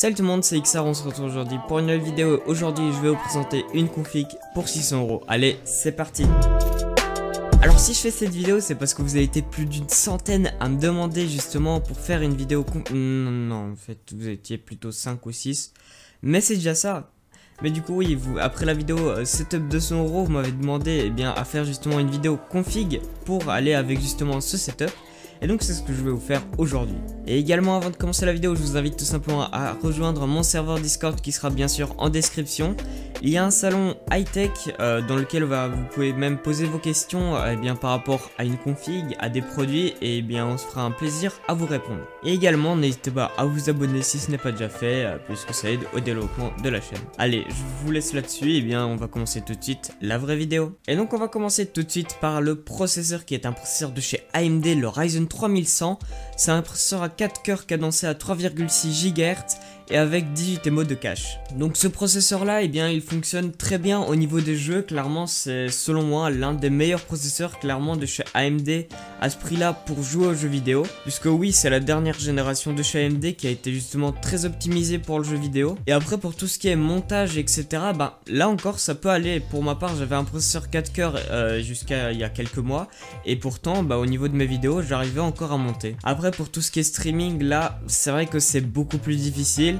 Salut tout le monde, c'est XR, on se retrouve aujourd'hui pour une nouvelle vidéo. Aujourd'hui je vais vous présenter une config pour 600 €. Allez, c'est parti. Alors si je fais cette vidéo, c'est parce que vous avez été plus d'une centaine à me demander justement pour faire une vidéo non, en fait vous étiez plutôt 5 ou 6. Mais c'est déjà ça. Mais du coup oui, après la vidéo setup 200 €, vous m'avez demandé à faire justement une vidéo config pour aller avec justement ce setup. Et donc c'est ce que je vais vous faire aujourd'hui. Et également avant de commencer la vidéo, je vous invite tout simplement à rejoindre mon serveur Discord qui sera bien sûr en description. Il y a un salon high-tech dans lequel vous pouvez même poser vos questions par rapport à une config, à des produits, et on se fera un plaisir à vous répondre. Et également n'hésitez pas à vous abonner si ce n'est pas déjà fait, puisque ça aide au développement de la chaîne. Allez, je vous laisse là-dessus, on va commencer tout de suite la vraie vidéo. Et donc on va commencer tout de suite par le processeur qui est un processeur de chez AMD, le Ryzen 3100. C'est un processeur à 4 cœurs cadencé à 3,6 GHz et avec 18 émaux de cache. Donc ce processeur là, il fonctionne très bien au niveau des jeux. Clairement c'est selon moi l'un des meilleurs processeurs clairement de chez AMD à ce prix là pour jouer aux jeux vidéo. Puisque oui, c'est la dernière génération de chez AMD qui a été justement très optimisée pour le jeu vidéo. Et après pour tout ce qui est montage etc, là encore ça peut aller. Pour ma part j'avais un processeur 4 cœurs jusqu'à il y a quelques mois. Et pourtant au niveau de mes vidéos j'arrivais encore à monter. Après pour tout ce qui est streaming là, c'est vrai que c'est beaucoup plus difficile.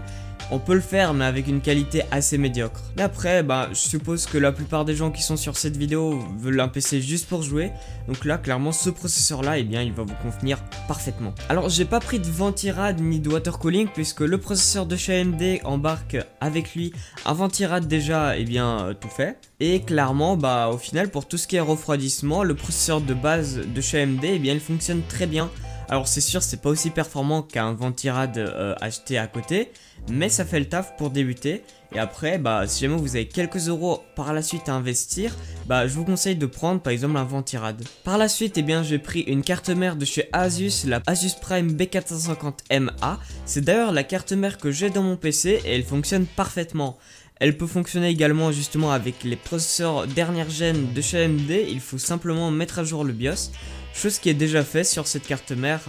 On peut le faire mais avec une qualité assez médiocre. Mais après je suppose que la plupart des gens qui sont sur cette vidéo veulent un PC juste pour jouer. Donc là clairement ce processeur là il va vous convenir parfaitement. Alors j'ai pas pris de ventirad ni de water cooling puisque le processeur de chez AMD embarque avec lui un ventirad déjà tout fait. Et clairement au final pour tout ce qui est refroidissement, le processeur de base de chez AMD il fonctionne très bien. Alors c'est sûr c'est pas aussi performant qu'un ventirad acheté à côté, mais ça fait le taf pour débuter. Et après si jamais vous avez quelques euros par la suite à investir, je vous conseille de prendre par exemple un ventirad. Par la suite j'ai pris une carte mère de chez Asus, la Asus Prime B450MA. C'est d'ailleurs la carte mère que j'ai dans mon PC et elle fonctionne parfaitement. Elle peut fonctionner également justement avec les processeurs dernière gêne de chez AMD, il faut simplement mettre à jour le BIOS. Chose qui est déjà fait sur cette carte mère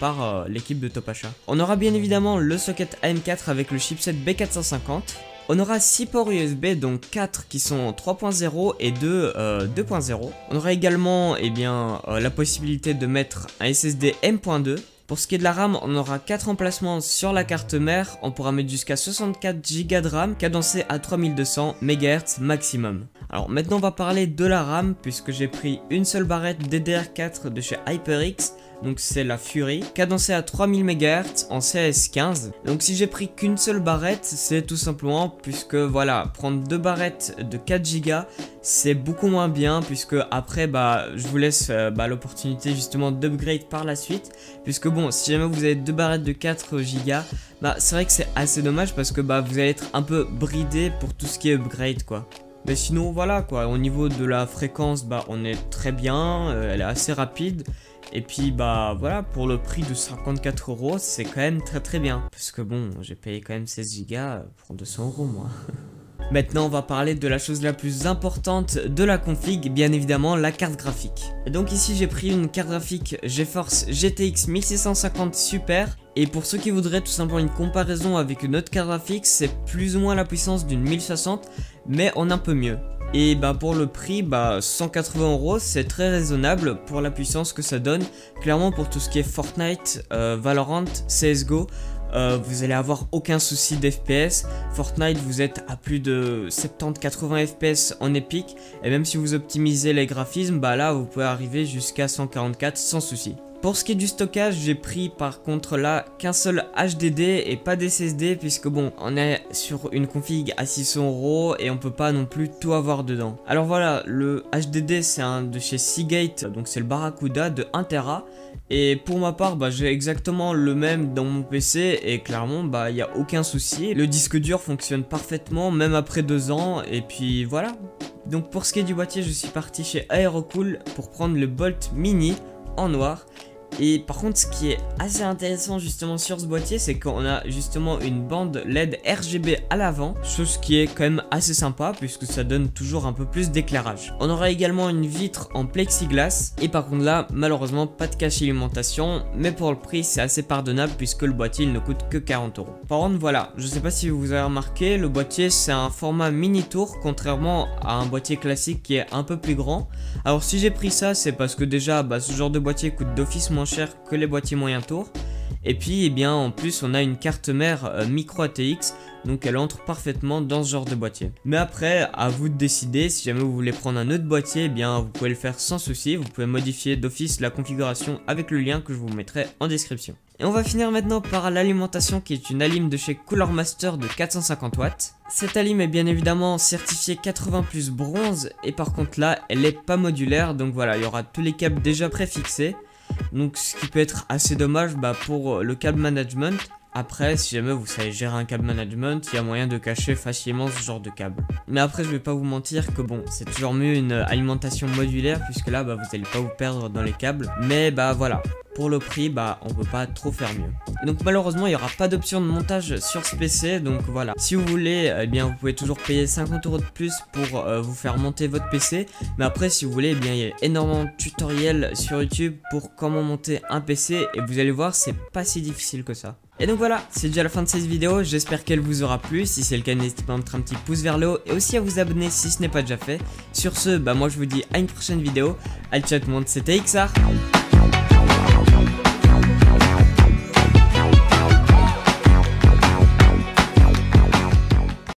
par l'équipe de Topachat. On aura bien évidemment le socket AM4 avec le chipset B450. On aura 6 ports USB, donc 4 qui sont 3.0 et 2 2.0. On aura également la possibilité de mettre un SSD M.2. Pour ce qui est de la RAM, on aura 4 emplacements sur la carte mère. On pourra mettre jusqu'à 64 Go de RAM cadencé à 3200 MHz maximum. Alors maintenant on va parler de la RAM puisque j'ai pris une seule barrette DDR4 de chez HyperX. Donc c'est la Fury, cadencée à 3000 MHz en CS15. Donc si j'ai pris qu'une seule barrette, c'est tout simplement puisque prendre deux barrettes de 4 Go, c'est beaucoup moins bien puisque après je vous laisse l'opportunité justement d'upgrade par la suite. Puisque si jamais vous avez deux barrettes de 4 Go, c'est vrai que c'est assez dommage parce que vous allez être un peu bridé pour tout ce qui est upgrade quoi. Mais sinon au niveau de la fréquence on est très bien, elle est assez rapide. Et puis pour le prix de 54 €, c'est quand même très bien. Parce que j'ai payé quand même 16 Go pour 200 € moi. Maintenant on va parler de la chose la plus importante de la config, bien évidemment la carte graphique. Et donc ici j'ai pris une carte graphique GeForce GTX 1650 Super. Et pour ceux qui voudraient tout simplement une comparaison avec une autre carte graphique, c'est plus ou moins la puissance d'une 1060, mais en un peu mieux. Et pour le prix, 180 €, c'est très raisonnable pour la puissance que ça donne. Clairement pour tout ce qui est Fortnite, Valorant, CSGO, vous allez avoir aucun souci d'FPS. Fortnite vous êtes à plus de 70-80 FPS en épique. Et même si vous optimisez les graphismes, là vous pouvez arriver jusqu'à 144 sans souci. Pour ce qui est du stockage, j'ai pris par contre là qu'un seul HDD et pas d'SSD puisque on est sur une config à 600 € et on peut pas non plus tout avoir dedans. Alors voilà, le HDD c'est un de chez Seagate, donc c'est le Barracuda de 1 Tera. Et pour ma part, j'ai exactement le même dans mon PC et clairement, il n'y a aucun souci. Le disque dur fonctionne parfaitement, même après 2 ans, et puis voilà. Donc pour ce qui est du boîtier, je suis parti chez Aerocool pour prendre le Bolt Mini en noir. Et par contre, ce qui est assez intéressant justement sur ce boîtier, c'est qu'on a justement une bande LED RGB à l'avant, chose qui est quand même assez sympa puisque ça donne toujours un peu plus d'éclairage. On aura également une vitre en plexiglas et par contre là, malheureusement pas de cache alimentation, mais pour le prix c'est assez pardonnable puisque le boîtier il ne coûte que 40 €. Par contre voilà, je sais pas si vous avez remarqué, le boîtier c'est un format mini tour contrairement à un boîtier classique qui est un peu plus grand. Alors si j'ai pris ça, c'est parce que déjà ce genre de boîtier coûte d'office moins cher que les boîtiers moyen tour. Et puis eh bien en plus on a une carte mère micro ATX, donc elle entre parfaitement dans ce genre de boîtier. Mais après à vous de décider, si jamais vous voulez prendre un autre boîtier, eh bien vous pouvez le faire sans souci, vous pouvez modifier d'office la configuration avec le lien que je vous mettrai en description. Et on va finir maintenant par l'alimentation qui est une alim de chez Cooler Master de 450 watts. Cette alim est bien évidemment certifiée 80+ bronze et par contre là elle est pas modulaire, donc voilà il y aura tous les câbles déjà préfixés. Donc ce qui peut être assez dommage pour le câble management. Après si jamais vous savez gérer un câble management, il y a moyen de cacher facilement ce genre de câble. Mais après je vais pas vous mentir que bon c'est toujours mieux une alimentation modulaire puisque là vous allez pas vous perdre dans les câbles. Mais voilà, pour le prix on peut pas trop faire mieux. Et donc malheureusement il n'y aura pas d'option de montage sur ce PC, donc voilà. Si vous voulez, eh bien vous pouvez toujours payer 50 € de plus pour vous faire monter votre PC. Mais après si vous voulez, eh bien il y a énormément de tutoriels sur YouTube pour comment monter un PC et vous allez voir c'est pas si difficile que ça. Et donc voilà, c'est déjà la fin de cette vidéo, j'espère qu'elle vous aura plu. Si c'est le cas, n'hésitez pas à mettre un petit pouce vers le haut et aussi à vous abonner si ce n'est pas déjà fait. Sur ce, moi je vous dis à une prochaine vidéo. Allez ciao tout le monde, c'était XR.